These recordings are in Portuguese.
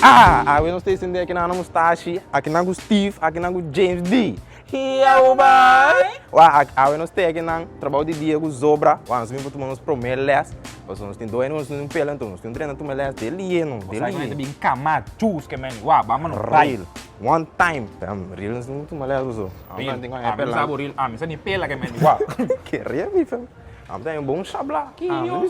we não estamos aqui na Mustashi, aqui na Steve, aqui na James D. Yabubai! We não estamos aqui na Trabou Di Dia com Zobra. Nós vimos tomar uns prome les. Nós temos dois, nós temos pela, então nós temos treino tomar les dele, não. Você vai bem camar, chus que men, vamos no real. One time, real nós temos tomar les uso. Não sabe real, você nem pela que men, Que real, mi fam. Tem um bom chabla aqui, não,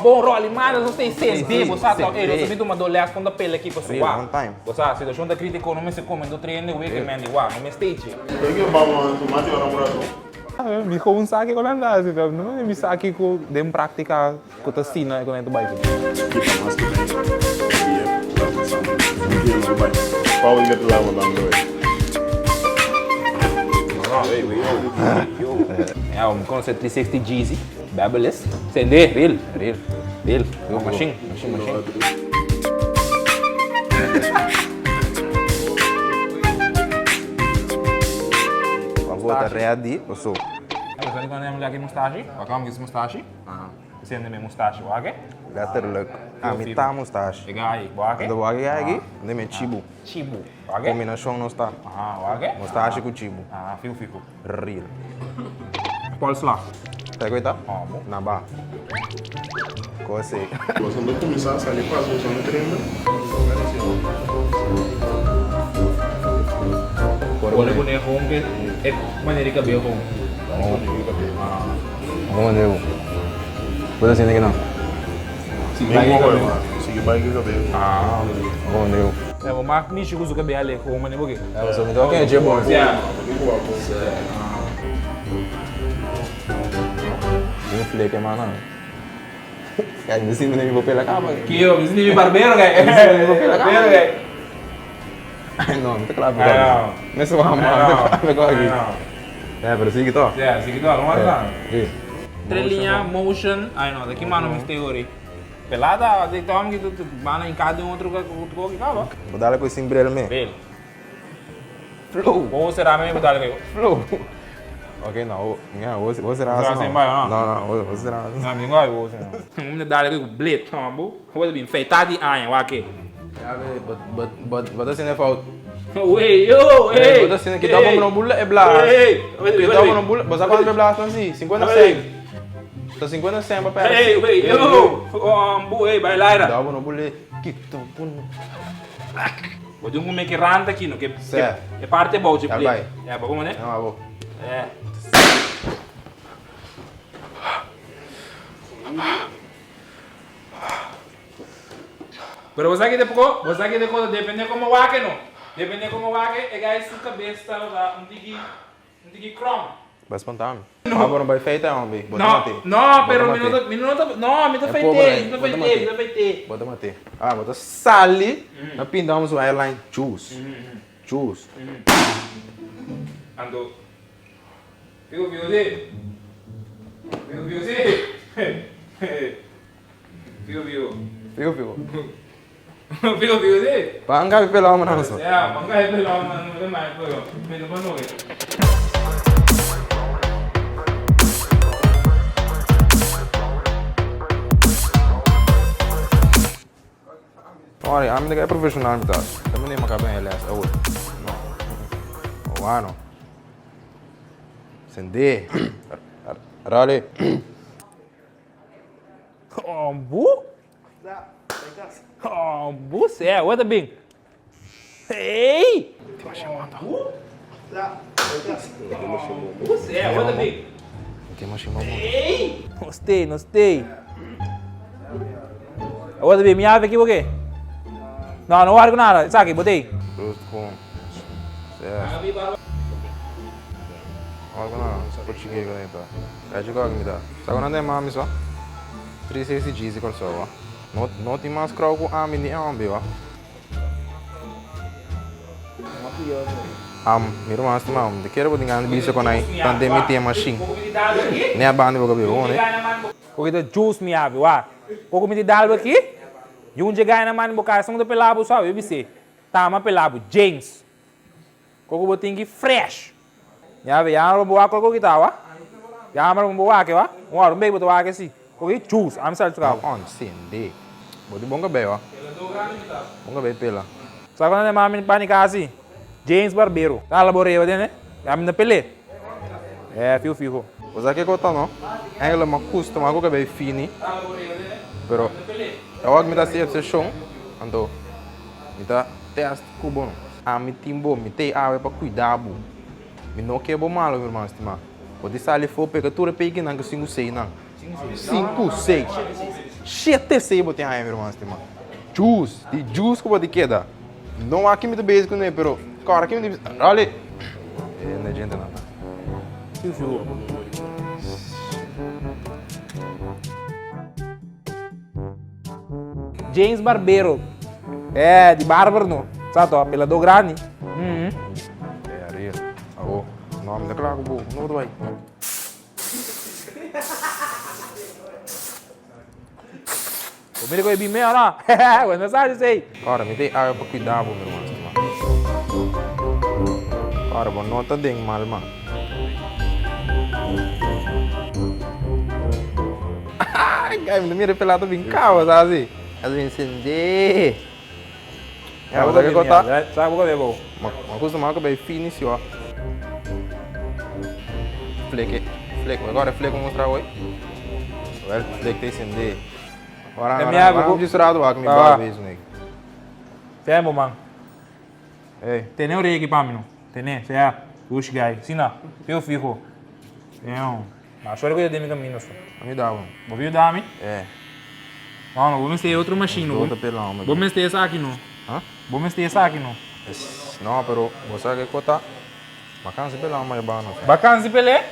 bom role, mas você tem CD, você tá, você me toma dolhas quando pela aqui para sua. One time. Você se deixou da crítica, não me se come do treino, o que men, não me stage. Por que vamos tomar o namorado? Me com um saque com a andar, não me saque com dem praktiká com a siña com a Yabubai. How we get to level along the way? Um concept 360 GZ, Babeless, CD, real, machine. Vou ready, eu sou. Você quando eu aqui Mustashi, vamos aqui Mustashi. Você ainda me Mustashi, ok? Letterlijk. Mita Mustashi. Chega aí, ok? Do wag aqui, nem me chibu. Ok? Combinação não está. Ok? Mustashi com chibu. Fico. Real. Pulse lá. Pega tá? Bom. Na barra. Consegui. Você não começar a sair para a solução do treino. Boleh punya home ke, mana di kabel home? Onde Você sente que não? Sigue bike cabelo. Onde Eu mak ni shuku suka kabel le home ni boge. Você me dá que é de bom. Não falei que é mana. Cara, me sinto nem vou pela cama. Kio, di sini barber kayak. Barber kayak. Não, não tá claro. Mas só uma mão, pegou aqui. Pero sigue to. Segitu lah, lumayan lah. Trilha, motion, não, daqui mano me teori. Pelada, de tom gitu, mana em cada outro que acaba. Vou dar com esse embrelho mesmo. Bel. Flow. Ou será mesmo dar que? Flow. Ok, não, vou será assim. Não, vou será assim. Não, me engano, vou será. Vamos dar que blade, tá bom? Vou bem feitado de anha, o aqui. Bota assim na falta. Wey, Bota assim que dá bom no bula é blast. Que dá bom no bula, você quanto é blast assim? 50 cent. Tá 50 cent para perto. Vai lá, dá bom no bula que tô pun. Vou dar um que ranta aqui, no que é parte boa de play. É, bom, né? Não, vou. É. Pero você aqui depois depende como vai que não. Depende como vai que é guys sua cabeça tá um tigi chrome. Vai espantar-me. Agora não vai feita homem. Não, pero minuto, não, me feitei. Bota mate. Bota sali. Na pindamos o airline choose. Ando. Viu você? Viu você? Pangga pela mana so. Ya, pangga pela mana no mai pelo. Pelo mano. Olha, a minha é profissional, tá? Também nem macaco bem, aliás, é outro. Não. Ano. Sende. Rale. Bu? Bu, é, outra bem. Ei! Tem uma chamada. Bu, é, outra bem. Tem uma chamada. Ei! Gostei. Outra bem, minha ave aqui, por quê? Não largo nada. Sabe, botei. Com. Certo. Olha não, só por cheguei agora então. É de qual que me dá? Sabe quando é mami só? 360 G's e só, ó. Não tem mais croco com a mini ambi, ó. Miro mais tu mau. De quero botar ngane bisa konai. Tante me tem machine. Nem a banda vou cabelo, né? Porque the juice me ave, ó. Pouco me dá aqui. E um dia ganha na mano boca, são do pelabo só, eu vi. Tá, mas pelabo James. Coco botinho aqui fresh. Ya ve, ya não boa coco que tá, ó. Ya não boa que, ó. Um bem botou aqui assim. Coco juice, am sal tu On sende. Boti bom cabelo, ó. Bom cabelo pela. Sabe quando é mami panica assim? James Barbeiro. Tá laborei, né? A minha pele. É, fio. Cosa che conta no? Ela ma custo ma coca bei fini. Però eu mi da se show, ando. Mi da test cubo. A mi timbo, mi te ave para cuidar bu. Mi não que bo malo, meu irmão, estima. Pode sair for pega tudo pegue não 5 6 não. 5 6. 7 6 bote aí, meu irmão, estima. Juice que pode queda. Não há que me do básico né, pero cara que me olha. Não adianta nada. Fio. James Barbeiro. É, de Bárbaro, não. Sabe, ó, pela do grande. É, areia. Alô, nome da claro, bom, não vai. Comigo com o bimé, não? Quando eu sabe isso aí. Cara, me tem água para cuidar, meu irmão. Cara, bom, não tá dando mal, mano. Ai, me mira pelado bem calmo, sabe? Às vezes acender. É, vou dar que contar. Sabe o que é bom? Uma coisa mal que bem fino, isso, ó. Fleque. Agora fleque vou mostrar hoje. Agora fleque tem acender. Agora vamos misturar o água, me dá vez, né? Femo, mano. Ei. Tem nem orelha aqui pra mim, não? Tem nem? Você é? Puxa, gai. Sim, não. Eu fico. Não. Mas só que eu dei meu caminho, só. Me dá, mano. Vou vir dar, hein? É. Não, vou mexer outra machine, não. Outra pelão, mas... Vou mexer essa aqui, não. Hã? Vou mexer essa aqui, não. Não, pero você quer contar? Bacana se pelão, mas é bom, não. Bacana se pelé?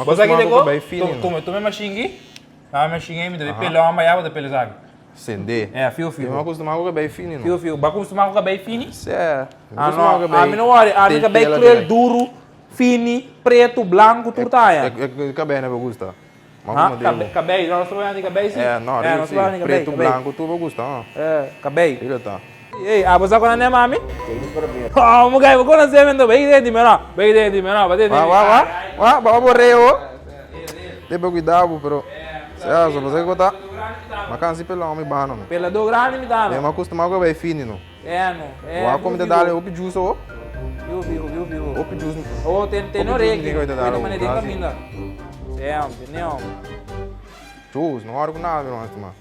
Você aqui Você bem fino. Tome machine aqui. Ah, machine aí, me deve pelão, amanhã vou pelé aqui. Acender. É, fio. Eu não acostumado com bem fino, não. Fio. Vai acostumar com o cabelo fino? Certo. Ah, não. A mim não olha. A mim cabelo claro, duro, fino, preto, branco, tudo tá aí. É cabelo, não gosta. Cabelo, nós trabalhamos de cabelo, sim. É, não, nós trabalhamos de cabelo. Preto, branco, tudo gosta, não. É, cabelo. Ele tá. Ei, você conhece a mami? Ah, vou conhecer mesmo. Vai dentro, menor. Vai morrer, ó. Tem que cuidar, pero... Certo, você quer contar? Mas cansa pelo homem bano, não. Pela do grande me dá, não. É uma acostumado com bem fino, não. É, não. É. O comida dá é opi juice, ó. Viu. Opi juice. Oh, tem orelha. Tem maneira de kaminda. Certo, não. Juice, não hora com nada, meu irmão.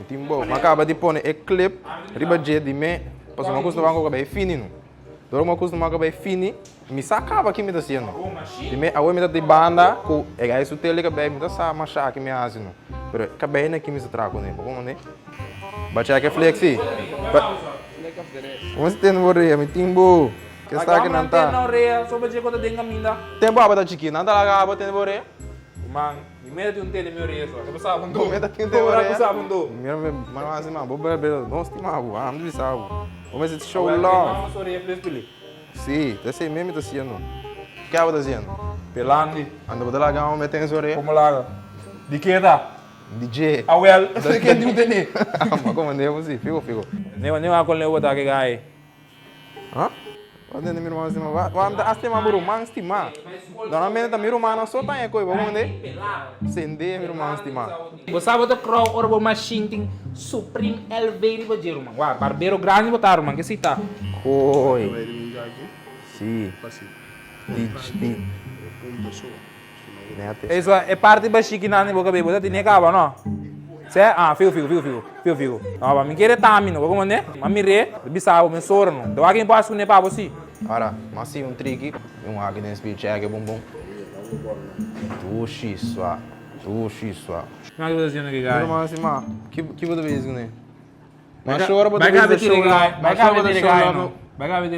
O time bom. Mas acaba de pôr e clip, riba de me, para uma acostumado com bem fino, não. Todo mundo acostumado com bem fino, me sacava aqui me dá sendo. De me, a me dá de banda, com é gás o tele que bem me dá sa machar aqui me assim, não. Pero cabelo na aqui me se trago, né? Como né? Bacha que flexi. Vamos ter no orelha, me timbo. Que está aqui não tá. Na orelha, só batia quando tem caminda. Tem baba da chiquinha, não tá lá baba tem no orelha. Man, me tem tem minha orelha só. Eu pensava um do. Me dá tem no orelha. Eu pensava um do. Mira, mas assim, mano, bobo bebê, não estimava, ah, não sabe. Vamos ver se show lá. Sim, desse mesmo tá sendo. Que é o tá sendo? Pelando. Anda botar lá gama, meter no orelha. Como lá? De que tá? DJ. Ah, well, de que não tem. Mas como é você? Fico. Nem a colega botar que gai. Hã? Vai dentro do meu irmão, estima. Vai dar assim, mas burumang estima. Normalmente da minha irmã só tá aí coisa, vamos ver. Sender meu irmão estima. Você sabe o crow orbo machine tem Supreme LV para dizer, mano. Uau, barbeiro grande botaram, mano, que se tá. Oi. Sim. Isso é parte da chique na minha boca, você tem que acabar, não? Cé? Ah, fio. Ah, mas me querer também, não? Como é? Mas me re, bisavo, me soro, não? Então aqui posso com para você. Ora, mas sim um trick, água nesse bicho, é bom. Tuxi, sua. Como é que você dizendo aqui, gai? Meu irmão estima, que você vê isso, né? Mas chora, vai cá ver tira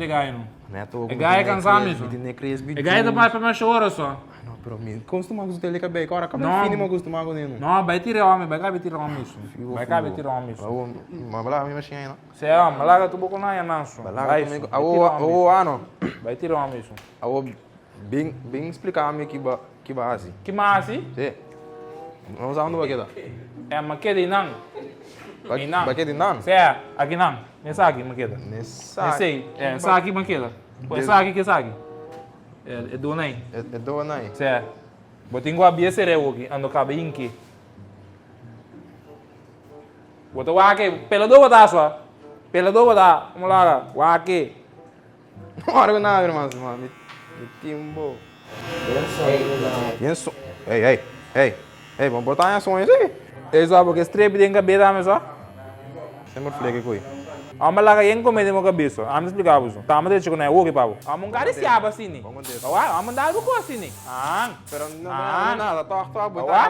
gai, não? É gai cansado mesmo. É gai da mais para mais chora só. Não, pero me costuma com tele cabelo, agora cabelo fino me costuma com ele. Não, vai tirar homem, vai cá ver tirar homem isso. Vai cá ver tirar homem isso. Mas lá me mexia aí, não. Cê é homem, lá tu boca não é nanço. Vai comigo. Ano. Vai tirar homem isso. Bem explicar me que base. Que mais? Sim. Vamos usar onde vai quedar? É maqueda e não. Vai quedar não? Cê aqui não. Nessa aqui maqueda. Nessa. Essa aqui maqueda. Essa aqui que essa aqui. É do nem. É do nem. Cê. Botinho a bia sereu aqui, ando cabinho aqui. Bota wake, pela do botar só. Pela do botar, vamos lá, wake. Ora que não, irmão, me timbo. Isso. Ei, vamos botar em ações aqui. É só porque estrepe tem cabeça, mas só. Sempre fleque com Vamos lá, quem come tem cabeça. Vamos explicar isso. Tá, mas deixa eu não é o que pavo. Vamos cara se aba assim. Vamos dar algo assim. Ah, pero não é nada, tô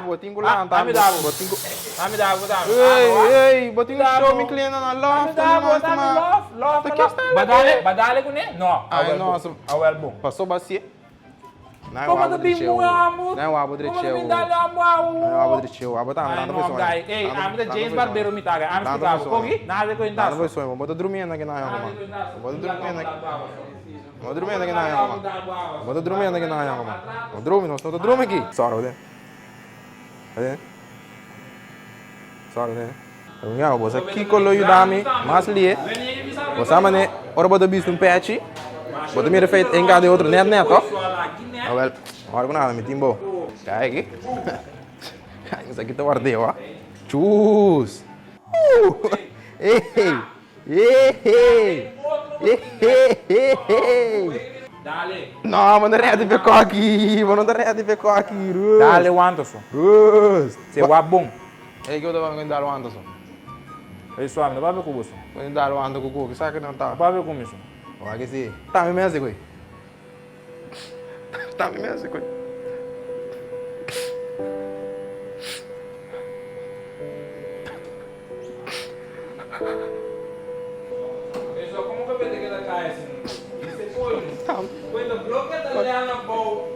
botinho lá, tá. Me dá, botinho. Me dá. Ei, botinho show me cliente na loft. Badale com ele? Não. Ai, nossa. Ao elbow. Passou bacia. Como do bimu amo? Não, abo direito. Como dá amo amo? Não, abo direito. Abo tá andando por cima. Ei, amo da James Barbeiro me taga. Amo explicava. Cogi? Nada com Nada foi sonho. Bota dormindo aqui na água, mano. Bota dormindo aqui. Bota dormindo aqui na água, mano. Bota dormindo aqui na água, mano. Não dorme, não. Tô dormindo aqui. Sora, né? Né? Sora, né? Então, você aqui colou o dame, mas ali. Você mané, ora bota bicho um patch. Bota mira feito em cada outro net, ó. Well, ora com nada, me timbo. Cai aqui. Isso aqui tá ardeu, ó. Chus. Ei. Dale. Não, mano, não é de pecó aqui. Mano, não é de pecó aqui. Dale o Anderson. Você é o bom. Ei, que eu tô falando dar o Anderson. Ei, só, não vai ver com você. Vou dar o Anderson com o que sabe que não tá. Não vai ver com isso. Olha que sim. Tá me mesmo, coi. Tá me mesmo, coi. Pessoal, como que eu vou ter que dar caia assim? Você foi? Coisa bloca da Leana Bow.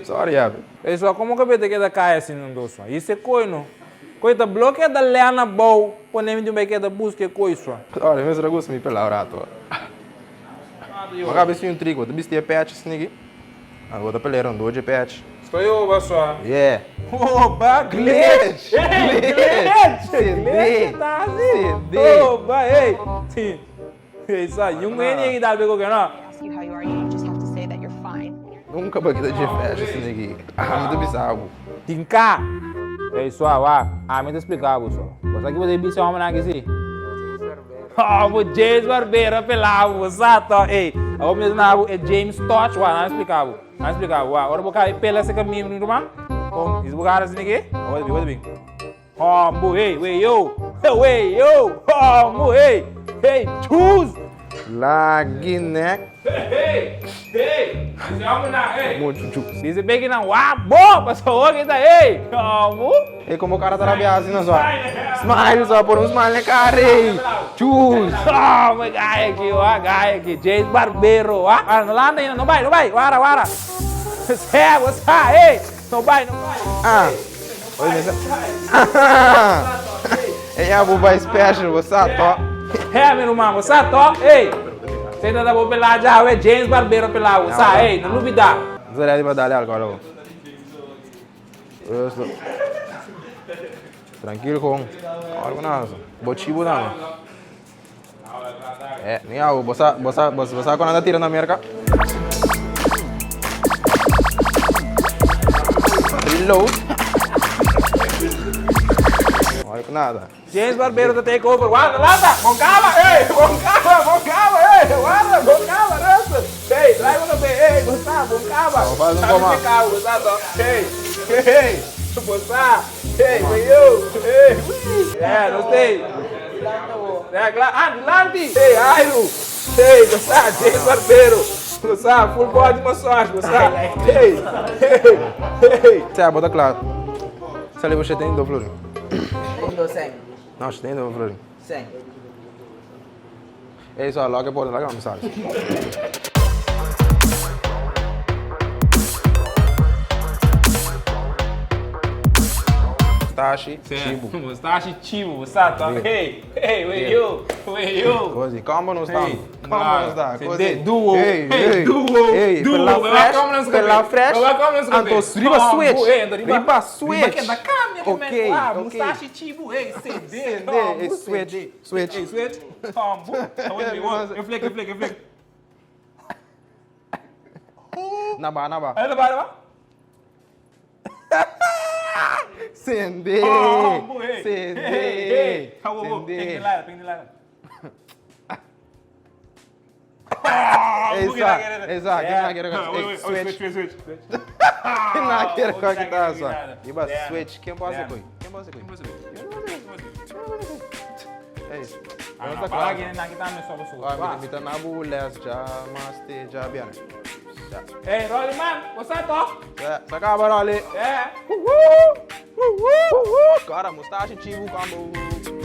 Sorry, Yabu. Pessoal, como que eu vou ter que dar caia assim no doce? Isso é coisa. Coisa bloca da Leana Bow. Põe de um bequê da busca coisa. Olha, meu será gosto me pela orato. Uma cabecinha um trigo, tu viste patch assim aqui? Agora peleram dois de patch. Estou eu, pessoal. Yeah. Oba, glitch! CD! Tá assim? Oba, ei! Isso aí, N aí dá bem não? Ask you how you are, you just have to say that you're fine. Nunca bagueta de patch assim aqui. Muito bizarro. Tinka! É isso aí, me explicar, pessoal. Você aqui vai ter bicho homem aqui, sim? O James Barbeiro pelado, exato. Ei, o mesmo é James Touch, não explicava. Não explicava. Agora vou cair pela esse caminho, não irmão? Isso vou cair assim aqui? Olha bem. Ei, yo, hey, choose. Lagneck. Hey, você homem na, hey. Muito chus. Diz bem que não, bom, passou aqui, tá, ei, como? E como o cara tá rabiado assim na sua. Smile só, por um smile na cara, ei. Chus. Mas gai aqui, James Barbeiro, não lá ainda, não vai, wara. Cego, ei, não vai. Oi, mas... É Yabubai special, você tá? Meu irmão, você tá, ei. Você ainda tá bom pelar já, é James Barbeiro pelar, você, ei, não duvida. Você deve mandar agora, ó. Tranquilo com algo nada, botibo nada. Nem algo, você quando anda tirando na merca. Reload. Olha com nada. James Barbeiro tá take over. Guarda, com calma, ei, resta. Ei, traz o bem, ei, Gustavo, com calma. Faz um comando. Ei, Gustavo, ei, veio, ei, não sei. Adelante, ei, Airo, ei, Gustavo, James Barbeiro, Gustavo, full body massage, Gustavo, ei. Você bota claro. Se ali você tem duplo. Tengo 100. Não, você tem duplo. 100. É isso, logo é por lá, vamos sabe. Mustashi Chivo, sabe? Hey, where you? Così, come non sta? Come non sta? Così. Duo. Ehi, per la fresh. Anto, riba switch. Aqui da câmera, ok. Mustashi Chivo, ei, CD. Switch. Eu fleco. Na ba. Aí, vai. Sende. Sende. Sende. Exato. Switch. Naquele que tá só. Iba switch. Quem pode coi? É isso. Kita nabu les já master já biar. Hey, Rolly man, what's up, dog? Sacaba Rolly. Yeah. Cara, Mustashi Chibu Kambu.